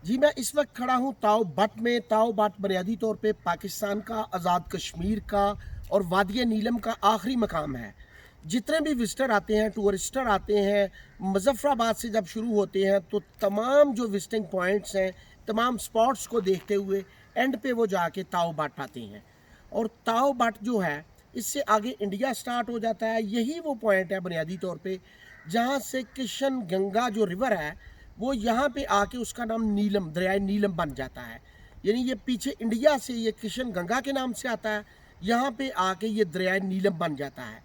जी, मैं इस वक्त खड़ा हूँ ताओ बट में। ताओ बट बुनियादी तौर पे पाकिस्तान का आज़ाद कश्मीर का और वादिया नीलम का आखिरी मकाम है। जितने भी विजिटर आते हैं, टूरिस्टर आते हैं, मुज़फ़्फ़राबाद से जब शुरू होते हैं तो तमाम जो विजिटिंग पॉइंट्स हैं, तमाम स्पॉट्स को देखते हुए एंड पे वो जाके ताओ बट आते हैं। और ताओ बट जो है, इससे आगे इंडिया स्टार्ट हो जाता है। यही वो पॉइंट है बुनियादी तौर पे जहाँ से किशन गंगा जो रिवर है वो यहाँ पे आके उसका नाम नीलम, दरियाए नीलम बन जाता है। यानी ये पीछे इंडिया से ये किशन गंगा के नाम से आता है, यहाँ पे आके ये दरियाए नीलम बन जाता है।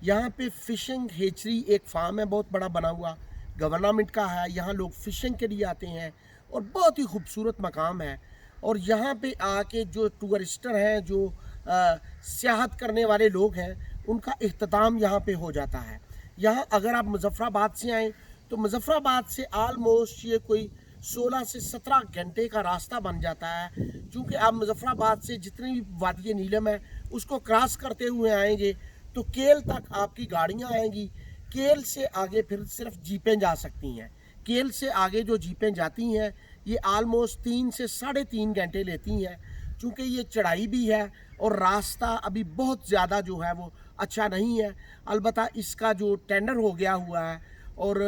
यहाँ पे फिशिंग हेचरी एक फार्म है बहुत बड़ा बना हुआ, गवर्नमेंट का है। यहाँ लोग फिशिंग के लिए आते हैं और बहुत ही खूबसूरत मकाम है। और यहाँ पे आके जो टूरिस्टर हैं, जो सियाहत करने वाले लोग हैं, उनका इख्तिताम यहाँ पे हो जाता है। यहाँ अगर आप मुज़फ़्फ़राबाद से आएँ तो मुज़फ़्फ़राबाद से आलमोस्ट ये कोई 16 से 17 घंटे का रास्ता बन जाता है। क्योंकि आप मुज़फ़्फ़राबाद से जितनी भी वादिय नीलम है उसको क्रॉस करते हुए आएंगे तो केल तक आपकी गाड़ियाँ आएंगी। केल से आगे फिर सिर्फ जीपें जा सकती हैं। केल से आगे जो जीपें जाती हैं ये आलमोस्ट 3 से 3.5 घंटे लेती हैं। चूँकि ये चढ़ाई भी है और रास्ता अभी बहुत ज़्यादा जो है वो अच्छा नहीं है। अलबत्ता इसका जो टेंडर हो गया हुआ है और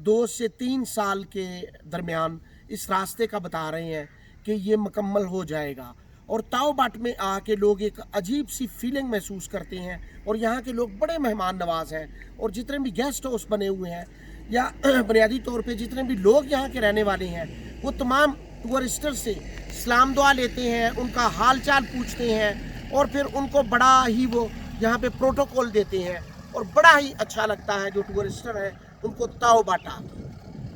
2 से 3 साल के दरमियान इस रास्ते का बता रहे हैं कि ये मुकम्मल हो जाएगा। और ताओ बट में आके लोग एक अजीब सी फीलिंग महसूस करते हैं और यहाँ के लोग बड़े मेहमान नवाज हैं। और जितने भी गेस्ट हाउस बने हुए हैं या बुनियादी तौर पे जितने भी लोग यहाँ के रहने वाले हैं वो तमाम टूरिस्टर से सलाम दुआ लेते हैं, उनका हाल चाल पूछते हैं और फिर उनको बड़ा ही वो यहाँ पे प्रोटोकॉल देते हैं और बड़ा ही अच्छा लगता है जो टूरिस्टर हैं उनको ताओ बाटा।